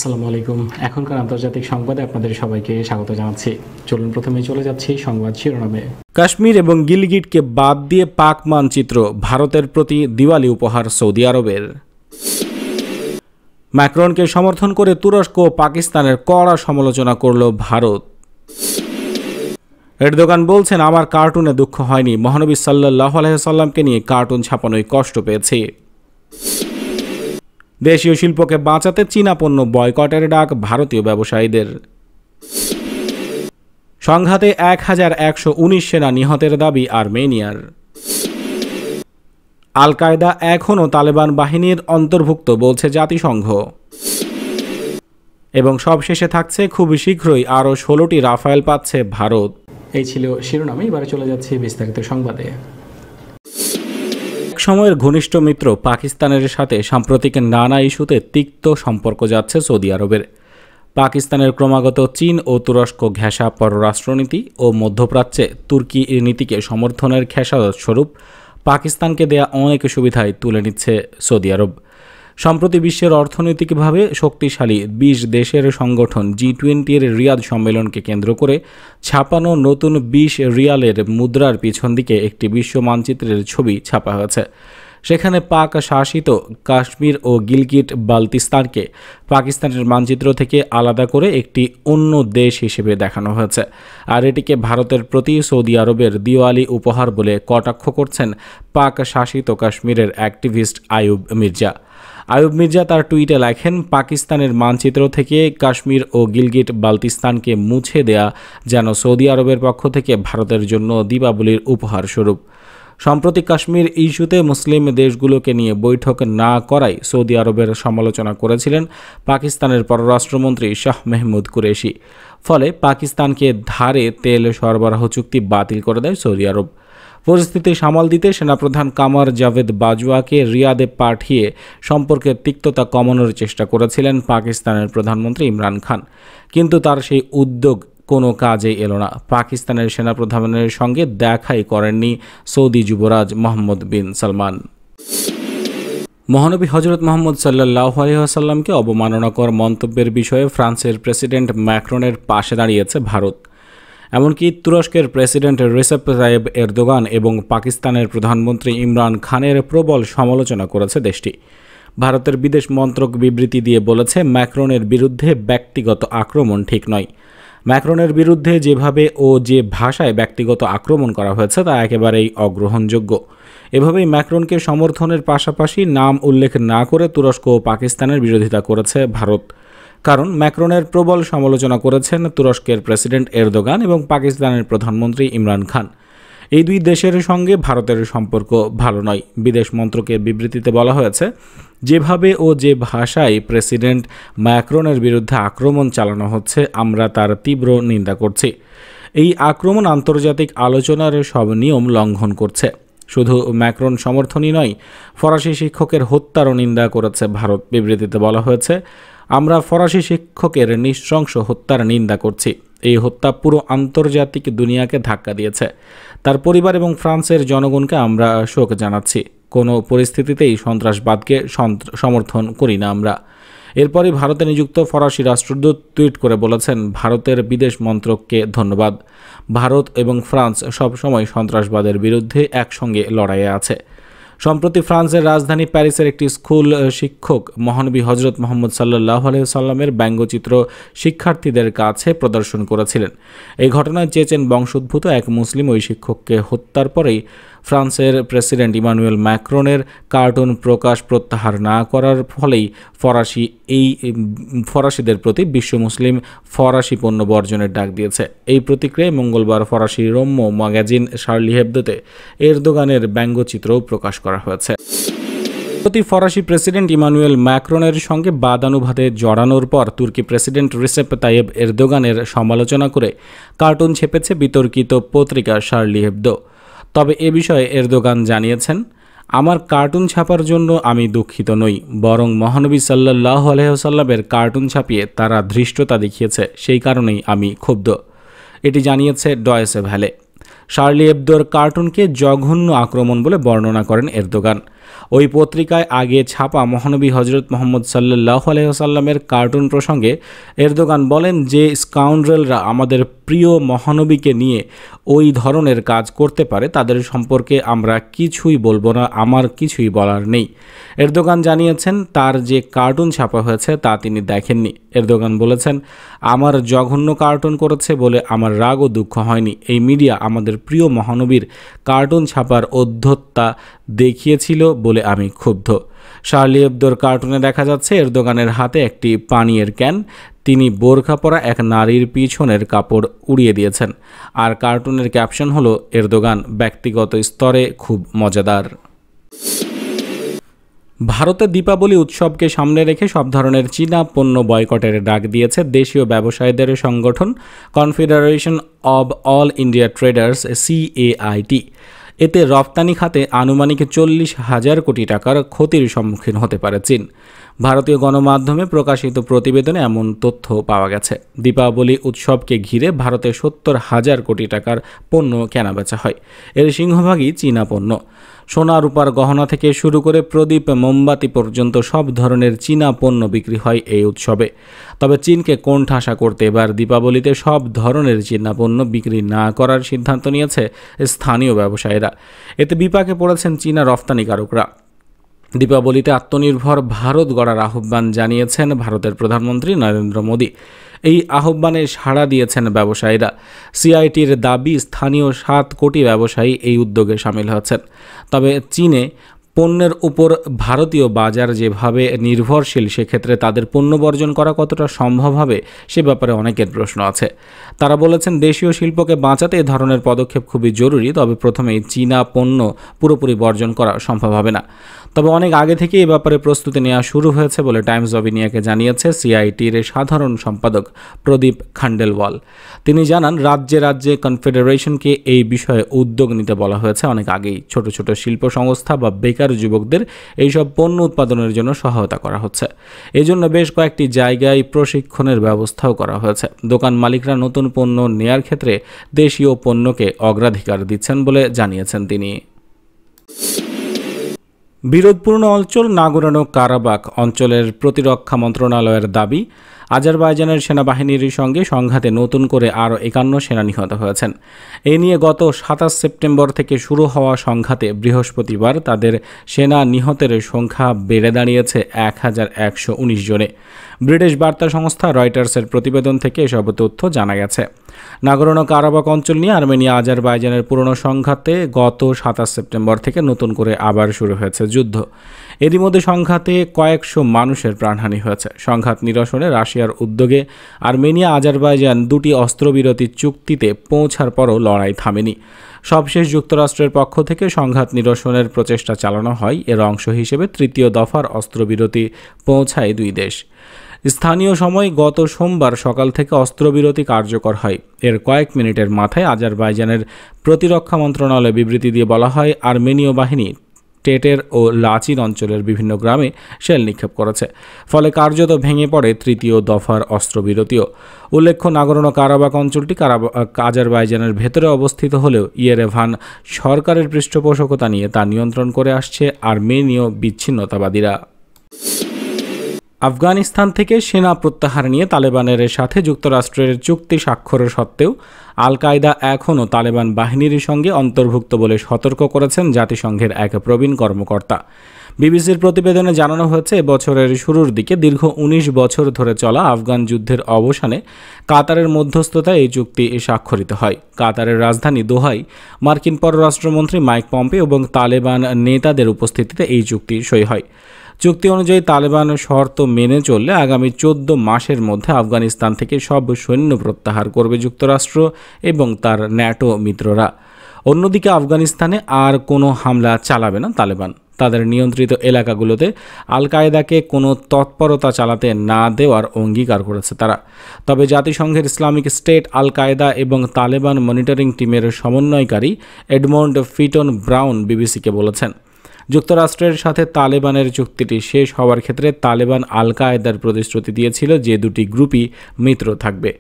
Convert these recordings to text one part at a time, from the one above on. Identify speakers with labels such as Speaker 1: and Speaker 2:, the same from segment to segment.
Speaker 1: আসসালামু আলাইকুম। এখনকার আন্তর্জাতিক সংবাদে আপনাদের সবাইকে স্বাগত জানাচ্ছি। চলুন প্রথমে চলে যাচ্ছি সংবাদ শিরোনামে। কাশ্মীর এবং গিলগিটকে বাদ দিয়ে পাক মানচিত্র, ভারতের প্রতি দিওয়ালি উপহার সৌদি আরবের। ম্যাক্রনকে সমর্থন করে তুরস্ক ও পাকিস্তানের কড়া সমালোচনা করল ভারত। এরদোগান বলছেন, আমার কার্টুনে দুঃখ হয়নি, মহানবী সাল্লাল্লাহু আলাইহি সাল্লামকে নিয়ে কার্টুন ছাপানোয় কষ্ট পেয়েছি। দেশীয় শিল্পকে বাঁচাতে চীনা পণ্য বয়কটের ডাক ভারতীয় ব্যবসায়ীদের। সংঘাতে 1119 সেনা নিহতের দাবি আর্মেনিয়ার। আল কায়দা এখনও তালেবান বাহিনীর অন্তর্ভুক্ত বলছে জাতিসংঘ। এবং সবশেষে থাকছে, খুবই শীঘ্রই আরও 16টি রাফায়েল পাচ্ছে ভারত। এই ছিল শিরোনামে, এবারে চলে যাচ্ছে বিস্তারিত সংবাদে। সময়ের ঘনিষ্ঠ মিত্র পাকিস্তানের সাথে সাম্প্রতিক নানা ইস্যুতে তিক্ত সম্পর্ক যাচ্ছে সৌদি আরবের। পাকিস্তানের ক্রমাগত চীন ও তুরস্ক ঘেঁষা পররাষ্ট্রনীতি ও মধ্যপ্রাচ্যে তুর্কি নীতিকে সমর্থনের খেসারত স্বরূপ পাকিস্তানকে দেয়া অনেক সুবিধায় তুলে নিচ্ছে সৌদি আরব। সম্প্রতি বিশ্বের অর্থনৈতিকভাবে শক্তিশালী 20 দেশের সংগঠন G20-র রিয়াদ সম্মেলনকে কেন্দ্র করে ছাপানো নতুন 20 রিয়ালের মুদ্রার পিছন দিকে একটি বিশ্ব মানচিত্রের ছবি ছাপা হয়েছে। সেখানে পাক শাসিত কাশ্মীর ও গিলগিট বালতিস্তানকে পাকিস্তানের মানচিত্র থেকে আলাদা করে একটি অন্য দেশ হিসেবে দেখানো হয়েছে। আর এটিকে ভারতের প্রতি সৌদি আরবের দিওয়ালি উপহার বলে কটাক্ষ করছেন পাক শাসিত কাশ্মীরের অ্যাক্টিভিস্ট আইয়ুব মির্জা। আইয়ুব মির্জা তার টুইটে লেখেন, পাকিস্তানের মানচিত্র থেকে কাশ্মীর ও গিলগিট বালতিস্তানকে মুছে দেয়া যেন সৌদি আরবের পক্ষ থেকে ভারতের জন্য দীপাবলির উপহার স্বরূপ। সম্প্রতি কাশ্মীর ইস্যুতে মুসলিম দেশগুলোকে নিয়ে বৈঠক না করায় সৌদি আরবের সমালোচনা করেছিলেন পাকিস্তানের পররাষ্ট্রমন্ত্রী শাহ মেহমুদ কুরেশি। ফলে পাকিস্তানকে ধারে তেল সরবরাহ চুক্তি বাতিল করে দেয় সৌদি আরব। পরিস্থিতি সামাল দিতে সেনাপ্রধান কামার জাভেদ বাজওয়াকে রিয়াদে পাঠিয়ে সম্পর্কের তিক্ততা কমানোর চেষ্টা করেছিলেন পাকিস্তানের প্রধানমন্ত্রী ইমরান খান, কিন্তু তার সেই উদ্যোগ কোনো কাজেই এলো না। পাকিস্তানের সেনাপ্রধানের সঙ্গে দেখাই করেননি সৌদি যুবরাজ মোহাম্মদ বিন সালমান। মহানবী হজরত মুহাম্মদ সাল্লাল্লাহু আলাইহি ওয়াসাল্লামকে অবমাননাকর মন্তব্যের বিষয়ে ফ্রান্সের প্রেসিডেন্ট ম্যাক্রনের পাশে দাঁড়িয়েছে ভারত। এমনকি তুরস্কের প্রেসিডেন্ট রিসেপ তাইয়েব এরদোগান এবং পাকিস্তানের প্রধানমন্ত্রী ইমরান খানের প্রবল সমালোচনা করেছে দেশটি। ভারতের বিদেশ মন্ত্রক বিবৃতি দিয়ে বলেছে, ম্যাক্রনের বিরুদ্ধে ব্যক্তিগত আক্রমণ ঠিক নয়। ম্যাক্রনের বিরুদ্ধে যেভাবে ও যে ভাষায় ব্যক্তিগত আক্রমণ করা হয়েছে তা একেবারেই অগ্রহণযোগ্য। এভাবেই ম্যাক্রনকে সমর্থনের পাশাপাশি নাম উল্লেখ না করে তুরস্ক ও পাকিস্তানের বিরোধিতা করেছে ভারত। কারণ ম্যাক্রনের প্রবল সমালোচনা করেছেন তুরস্কের প্রেসিডেন্ট এরদোগান এবং পাকিস্তানের প্রধানমন্ত্রী ইমরান খান। এই দুই দেশের সঙ্গে ভারতের সম্পর্ক ভালো নয়। বিদেশ মন্ত্রকের বিবৃতিতে বলা হয়েছে, যেভাবে ও যে ভাষায় প্রেসিডেন্ট ম্যাক্রনের বিরুদ্ধে আক্রমণ চালানো হচ্ছে আমরা তার তীব্র নিন্দা করছি। এই আক্রমণ আন্তর্জাতিক আলোচনার সব নিয়ম লঙ্ঘন করছে। শুধু ম্যাক্রন সমর্থনই নয়, ফরাসি শিক্ষকের হত্যারও নিন্দা করেছে ভারত। বিবৃতিতে বলা হয়েছে, আমরা ফরাসি শিক্ষকের নৃশংস হত্যার নিন্দা করছি। এই হত্যা পুরো আন্তর্জাতিক দুনিয়াকে ধাক্কা দিয়েছে। তার পরিবার এবং ফ্রান্সের জনগণকে আমরা শোক জানাচ্ছি। কোনো পরিস্থিতিতেই সন্ত্রাসবাদকে সমর্থন করি না আমরা। এরপরই ভারতে নিযুক্ত ফরাসি রাষ্ট্রদূত টুইট করে বলেছেন, ভারতের বিদেশ মন্ত্রককে ধন্যবাদ। ভারত এবং ফ্রান্স সবসময় সন্ত্রাসবাদের বিরুদ্ধে একসঙ্গে লড়াইয়ে আছে। সম্প্রতি ফ্রান্সের রাজধানী প্যারিসের একটি স্কুল শিক্ষক মহানবী হজরত মুহাম্মদ সাল্লাল্লাহু আলাইহি সাল্লামের ব্যঙ্গচিত্র শিক্ষার্থীদের কাছে প্রদর্শন করেছিলেন। এই ঘটনায় চেচেন বংশোদ্ভূত এক মুসলিম ওই শিক্ষককে হত্যার পরেই ফ্রান্সের প্রেসিডেন্ট ইমানুয়েল ম্যাক্রনের কার্টুন প্রকাশ প্রত্যাহার না করার ফলেই ফরাসিদের প্রতি বিশ্ব মুসলিম ফরাসি পণ্য বর্জনের ডাক দিয়েছে। এই প্রতিক্রিয়ায় মঙ্গলবার ফরাসি রম্য ম্যাগাজিন শার্লি হেবদোতে এরদোগানের ব্যঙ্গচিত্রও প্রকাশ করা হয়েছে। ফরাসি প্রেসিডেন্ট ইমানুয়েল ম্যাক্রনের সঙ্গে বাদানুবাদে জড়ানোর পর তুর্কি প্রেসিডেন্ট রিসেপ তাইয়েব এরদোগানের সমালোচনা করে কার্টুন ছেপেছে বিতর্কিত পত্রিকা শার্লি হেবদো। তবে এ বিষয়ে এরদোগান জানিয়েছেন, আমার কার্টুন ছাপার জন্য আমি দুঃখিত নই, বরং মহানবী সাল্লাল্লাহু আলাইহি ওয়াসাল্লামের কার্টুন ছাপিয়ে তারা ধৃষ্টতা দেখিয়েছে, সেই কারণেই আমি ক্ষুব্ধ। এটি জানিয়েছে ডয়েচে ভ্যালে। শার্লি হেবদোর কার্টুনকে জঘন্য আক্রমণ বলে বর্ণনা করেন এরদোগান। ওই পত্রিকায় আগে ছাপা মহানবী হজরত মুহাম্মদ সাল্লাল্লাহু আলাইহি ওয়াসাল্লামের কার্টুন প্রসঙ্গে এরদোগান বলেন যে স্কাউন্ড্রেলরা আমাদের প্রিয় মহানবীকে নিয়ে ওই ধরনের কাজ করতে পারে তাদের সম্পর্কে আমরা কিছুই বলবো না, আমার কিছুই বলার নেই। এরদোগান জানিয়েছেন তার যে কার্টুন ছাপা হয়েছে তা তিনি দেখেননি। এরদোগান বলেছেন, আমার জঘন্য কার্টুন করেছে বলে আমার রাগ ও দুঃখ হয়নি। এই মিডিয়া আমাদের প্রিয় মহানবীর কার্টুন ছাপার অধ্যত্তা দেখিয়েছিল বলে আমি ক্ষুব্ধ। শার্লি এবদোর কার্টুনে দেখা যাচ্ছে এরদোগানের হাতে একটি পানীয়ের ক্যান। তিনি বোরখা পরা এক নারীর পিছনের কাপড় উড়িয়ে দিয়েছেন। আর কার্টুনের ক্যাপশন হলো, এরদোগান ব্যক্তিগত স্তরে খুব মজাদার। ভারতে দীপাবলি উৎসবকে সামনে রেখে সব ধরনের চীনা পণ্য বয়কটের ডাক দিয়েছে দেশীয় ব্যবসায়ীদের সংগঠন confederation of all India traders CAIT। এতে রপ্তানি খাতে আনুমানিক 40,000 কোটি টাকার ক্ষতির সম্মুখীন হতে পারে চীন। ভারতীয় গণমাধ্যমে প্রকাশিত প্রতিবেদনে এমন তথ্য পাওয়া গেছে। দীপাবলি উৎসবকে ঘিরে ভারতে 70,000 কোটি টাকার পণ্য কেনাবেচা হয়। এর সিংহভাগই চীনা পণ্য। সোনা রূপার গহনা থেকে শুরু করে প্রদীপ মোমবাতি পর্যন্ত সব ধরনের চীনা পণ্য বিক্রি হয় এই উৎসবে। তবে চীনকে কোণঠাসা করতে এবার দীপাবলিতে সব ধরনের চীনা পণ্য বিক্রি না করার সিদ্ধান্ত নিয়েছে স্থানীয় ব্যবসায়ীরা। এতে বিপাকে পড়েছেন চীনা রফতানিকারকরা। দীপাবলিতে আত্মনির্ভর ভারত গড়ার আহ্বান জানিয়েছেন ভারতের প্রধানমন্ত্রী নরেন্দ্র মোদী। এই আহ্বানে সাড়া দিয়েছেন ব্যবসায়ীরা। CITর দাবি, স্থানীয় 7 কোটি ব্যবসায়ী এই উদ্যোগে সামিল হচ্ছেন। তবে চীনে পণ্যের উপর ভারতীয় বাজার যেভাবে নির্ভরশীল, সেক্ষেত্রে তাদের পণ্য বর্জন করা কতটা সম্ভব হবে সে ব্যাপারে অনেকের প্রশ্ন আছে। তারা বলেছেন, দেশীয় শিল্পকে বাঁচাতে এ ধরনের পদক্ষেপ খুবই জরুরি। তবে প্রথমেই চীনা পণ্য পুরোপুরি বর্জন করা সম্ভব হবে না। তবে অনেক আগে থেকে এই ব্যাপারে প্রস্তুতি নেওয়া শুরু হয়েছে বলে টাইমস অব ইন্ডিয়াকে জানিয়েছে CITর সাধারণ সম্পাদক প্রদীপ খান্ডেলওয়াল। তিনি জানান, রাজ্যে রাজ্যে কনফেডারেশনকে এই বিষয়ে উদ্যোগ নিতে বলা হয়েছে অনেক আগেই। ছোট ছোট শিল্প সংস্থা বা বেকার যুবকদের এইসব পণ্য উৎপাদনের জন্য সহায়তা করা হচ্ছে। এজন্য বেশ কয়েকটি জায়গায় প্রশিক্ষণের ব্যবস্থাও করা হয়েছে। দোকান মালিকরা নতুন পণ্য নেয়ার ক্ষেত্রে দেশীয় পণ্যকে অগ্রাধিকার দিচ্ছেন বলে জানিয়েছেন তিনি। বিরোধপূর্ণ অঞ্চল নাগোর্নো কারাবাখ অঞ্চলের প্রতিরক্ষা মন্ত্রণালয়ের দাবি, আজারবাইজানের সেনাবাহিনীর সঙ্গে সংঘাতে নতুন করে আরও 51 সেনা নিহত হয়েছেন। এ নিয়ে গত 27 সেপ্টেম্বর থেকে শুরু হওয়া সংঘাতে বৃহস্পতিবার তাদের সেনা নিহতের সংখ্যা বেড়ে দাঁড়িয়েছে 1119 জনে। ব্রিটিশ বার্তা সংস্থা রয়টার্সের প্রতিবেদন থেকে এসব তথ্য জানা গেছে। নাগোর্নো কারাবাখ অঞ্চল নিয়ে আর্মেনিয়া আজারবাইজানের পুরনো সংঘাতে গত 27 সেপ্টেম্বর থেকে নতুন করে আবার শুরু হয়েছে যুদ্ধ। এরই মধ্যে সংঘাতে কয়েকশো মানুষের প্রাণহানি হয়েছে। সংঘাত নিরসনে রাশিয়ার উদ্যোগে আর্মেনিয়া আজারবাইজান দুটি অস্ত্রবিরতি চুক্তিতে পৌঁছার পরও লড়াই থামেনি। সবশেষ যুক্তরাষ্ট্রের পক্ষ থেকে সংঘাত নিরসনের প্রচেষ্টা চালানো হয়। এর অংশ হিসেবে তৃতীয় দফার অস্ত্রবিরতি পৌঁছায় দুই দেশ। স্থানীয় সময় গত সোমবার সকাল থেকে অস্ত্রবিরতি কার্যকর হয়। এর কয়েক মিনিটের মাথায় আজারবাইজানের প্রতিরক্ষা মন্ত্রণালয় বিবৃতি দিয়ে বলা হয়, আর্মেনীয় বাহিনী টেটের ও লাচিন অঞ্চলের বিভিন্ন গ্রামে শেল নিক্ষেপ করেছে। ফলে কার্যত ভেঙে পড়ে তৃতীয় দফার অস্ত্রবিরতিও। উল্লেখ্য, নাগোর্নো কারাবাখ অঞ্চলটি আজারবাইজানের ভেতরে অবস্থিত হলেও ইয়েরেভান সরকারের পৃষ্ঠপোষকতা নিয়ে তা নিয়ন্ত্রণ করে আসছে আর্মেনীয় বিচ্ছিন্নতাবাদীরা। আফগানিস্তান থেকে সেনা প্রত্যাহার নিয়ে তালেবানের সাথে যুক্তরাষ্ট্রের চুক্তি স্বাক্ষরের সত্ত্বেও আল কায়দা এখনও তালেবান বাহিনীর সঙ্গে অন্তর্ভুক্ত বলে সতর্ক করেছেন জাতিসংঘের এক প্রবীণ কর্মকর্তা। বিবিসির প্রতিবেদনে জানানো হয়েছে, বছরের শুরুর দিকে দীর্ঘ 19 বছর ধরে চলা আফগান যুদ্ধের অবসানে কাতারের মধ্যস্থতায় এই চুক্তি স্বাক্ষরিত হয়। কাতারের রাজধানী দোহায় মার্কিন পররাষ্ট্রমন্ত্রী মাইক পম্পে এবং তালেবান নেতাদের উপস্থিতিতে এই চুক্তি সই হয়। চুক্তি অনুযায়ী তালেবান শর্ত মেনে চললে আগামী 14 মাসের মধ্যে আফগানিস্তান থেকে সব সৈন্য প্রত্যাহার করবে যুক্তরাষ্ট্র এবং তার ন্যাটো মিত্ররা। অন্যদিকে আফগানিস্তানে আর কোনো হামলা চালাবে না তালেবান। তাদের নিয়ন্ত্রিত এলাকাগুলোতে আল কায়দাকে কোনো তৎপরতা চালাতে না দেওয়ার অঙ্গীকার করেছে তারা। তবে জাতিসংঘের ইসলামিক স্টেট, আল কায়দা এবং তালেবান মনিটরিং টিমের সমন্বয়কারী এডমন্ড ফিটন ব্রাউন বিবিসিকে বলেছেন, যুক্তরাষ্ট্রের সাথে তালেবানের চুক্তিটি শেষ হওয়ার ক্ষেত্রে তালেবান আল কায়দার প্রতিশ্রুতি দিয়েছিল যে দুটি গ্রুপই মিত্র থাকবে।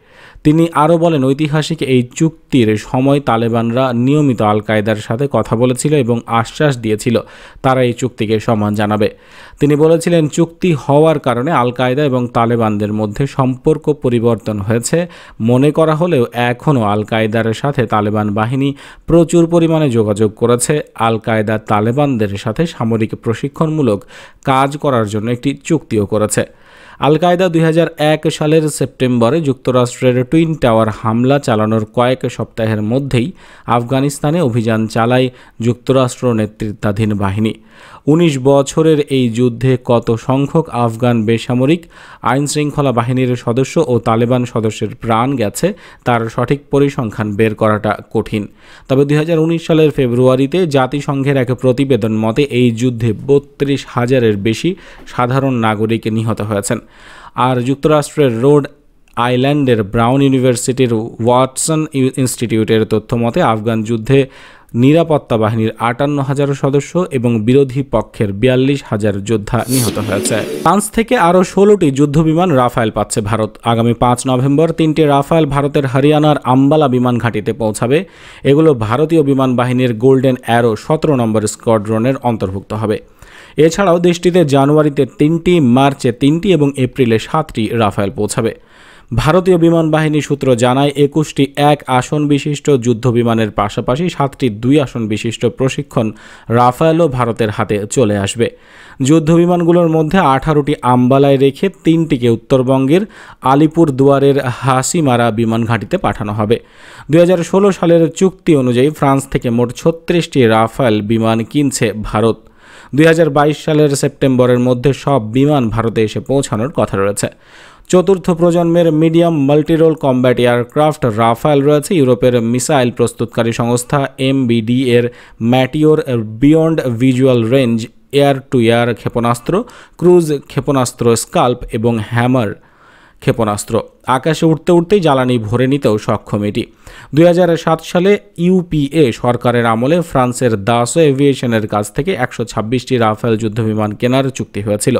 Speaker 1: তিনি আরও বলেন, ঐতিহাসিক এই চুক্তির সময় তালেবানরা নিয়মিত আল কায়দার সাথে কথা বলেছিল এবং আশ্বাস দিয়েছিল তারা এই চুক্তিকে সম্মান জানাবে। তিনি বলেছিলেন, চুক্তি হওয়ার কারণে আল কায়দা এবং তালেবানদের মধ্যে সম্পর্ক পরিবর্তন হয়েছে মনে করা হলেও এখনও আল কায়দার সাথে তালেবান বাহিনী প্রচুর পরিমাণে যোগাযোগ করেছে। আল কায়দা তালেবানদের সাথে সামরিক প্রশিক্ষণমূলক কাজ করার জন্য একটি চুক্তিও করেছে। আল কায়দা 2001 সালের সেপ্টেম্বরে যুক্তরাষ্ট্রের টুইন টাওয়ার হামলা চালানোর কয়েক সপ্তাহের মধ্যেই আফগানিস্তানে অভিযান চালায় যুক্তরাষ্ট্র নেতৃত্বাধীন বাহিনী। 19 বছরের এই যুদ্ধে কত সংখ্যক আফগান বেসামরিক আইনশৃঙ্খলা বাহিনীর সদস্য ও তালেবান সদস্যের প্রাণ গেছে তার সঠিক পরিসংখ্যান বের করাটা কঠিন। তবে 2019 সালের ফেব্রুয়ারিতে জাতিসংঘের এক প্রতিবেদন মতে এই যুদ্ধে 32,000-এর বেশি সাধারণ নাগরিক নিহত হয়েছেন। আর যুক্তরাষ্ট্রের রোড আইল্যান্ডের ব্রাউন ইউনিভার্সিটির ওয়াটসন ইনস্টিটিউটের তথ্য মতে আফগান যুদ্ধে নিরাপত্তা বাহিনীর 58,000 সদস্য এবং বিরোধী পক্ষের 42,000 যোদ্ধা নিহত হয়েছে। ফ্রান্স থেকে আরও 16টি যুদ্ধবিমান রাফায়েল পাচ্ছে ভারত। আগামী 5 নভেম্বর 3টি রাফায়েল ভারতের হরিয়ানার আম্বালা বিমান ঘাঁটিতে পৌঁছাবে। এগুলো ভারতীয় বিমান বাহিনীর গোল্ডেন অ্যারো 17 নম্বর স্কোয়াড্রনের অন্তর্ভুক্ত হবে। এছাড়াও দেশটিতে জানুয়ারিতে 3টি, মার্চে 3টি এবং এপ্রিলে 7টি রাফায়েল পৌঁছাবে। ভারতীয় বিমান বাহিনী সূত্র জানায় 21টি 1 আসন বিশিষ্ট যুদ্ধ বিমানের পাশাপাশি 7টি 2 আসন বিশিষ্ট প্রশিক্ষণ রাফায়েলও ভারতের হাতে চলে আসবে। যুদ্ধ বিমানগুলোর মধ্যে 18টি আম্বালায় রেখে 3টিকে উত্তরবঙ্গের আলিপুর দুয়ারের হাসিমারা বিমান ঘাঁটিতে পাঠানো হবে। 2016 সালের চুক্তি অনুযায়ী ফ্রান্স থেকে মোট 36টি রাফায়েল বিমান কিনছে ভারত। 2022 সালের সেপ্টেম্বরের মধ্যে সব বিমান ভারতে এসে পৌঁছানোর কথা রয়েছে। চতুর্থ প্রজন্মের medium multirole combat aircraft Rafale রয়েছে ইউরোপের মিসাইল প্রস্তুতকারী সংস্থা MBD এর Meteor beyond visual range air to air ক্ষেপণাস্ত্র, ক্রুজ ক্ষেপণাস্ত্র স্কাল্প এবং হ্যামার ক্ষেপণাস্ত্র। আকাশে উঠতে উঠতেই জ্বালানি ভরে নিতেও সক্ষম এটি। 2007 সালে ইউপিএ সরকারের আমলে ফ্রান্সের দাসো এভিয়েশনের কাছ থেকে 126টি রাফায়েল যুদ্ধবিমান কেনার চুক্তি হয়েছিল।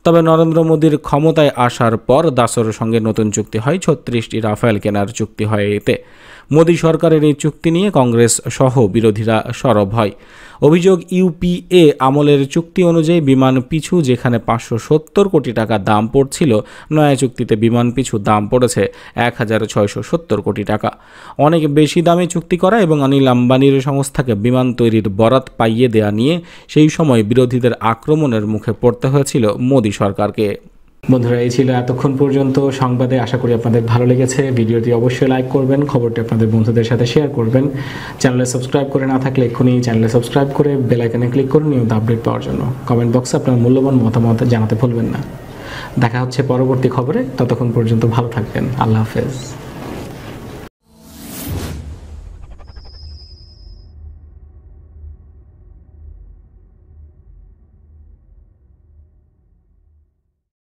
Speaker 1: তবে নরেন্দ্র মোদীর ক্ষমতায় আসার পর দাসোর সঙ্গে নতুন চুক্তি হয়, 36টি রাফায়েল কেনার চুক্তি হয়। এতে মোদী সরকারের এই চুক্তি নিয়ে কংগ্রেস সহ বিরোধীরা সরব হয়। অভিযোগ, ইউপিএ আমলের চুক্তি অনুযায়ী বিমান পিছু যেখানে 570 কোটি টাকা দাম পড়ছিল, নয়া চুক্তিতে বিমান পিছু দাম পড়েছে 1,670 কোটি টাকা। অনেক বেশি দামে চুক্তি করা এবং অনিল আম্বানির সংস্থাকে বিমান তৈরির বরাত পাইয়ে দেয়া নিয়ে সেই সময় বিরোধীদের আক্রমণের মুখে পড়তে হয়েছিল মোদী সরকারকে। বন্ধুরা, এই ছিল এতক্ষণ পর্যন্ত সংবাদে। আশা করি আপনাদের ভালো লেগেছে। ভিডিওটি অবশ্যই লাইক করবেন, খবরটি আপনাদের বন্ধুদের সাথে শেয়ার করবেন। চ্যানেলে সাবস্ক্রাইব করে না থাকলে এক্ষুনি চ্যানেলে সাবস্ক্রাইব করে বেল আইকনে ক্লিক করুন নিয়মিত আপডেট পাওয়ার জন্য। কমেন্ট বক্সে আপনার মূল্যবান মতামত জানাতে ভুলবেন না। দেখা হচ্ছে পরবর্তী খবরে। ততক্ষণ পর্যন্ত ভালো থাকবেন। আল্লাহ হাফেজ।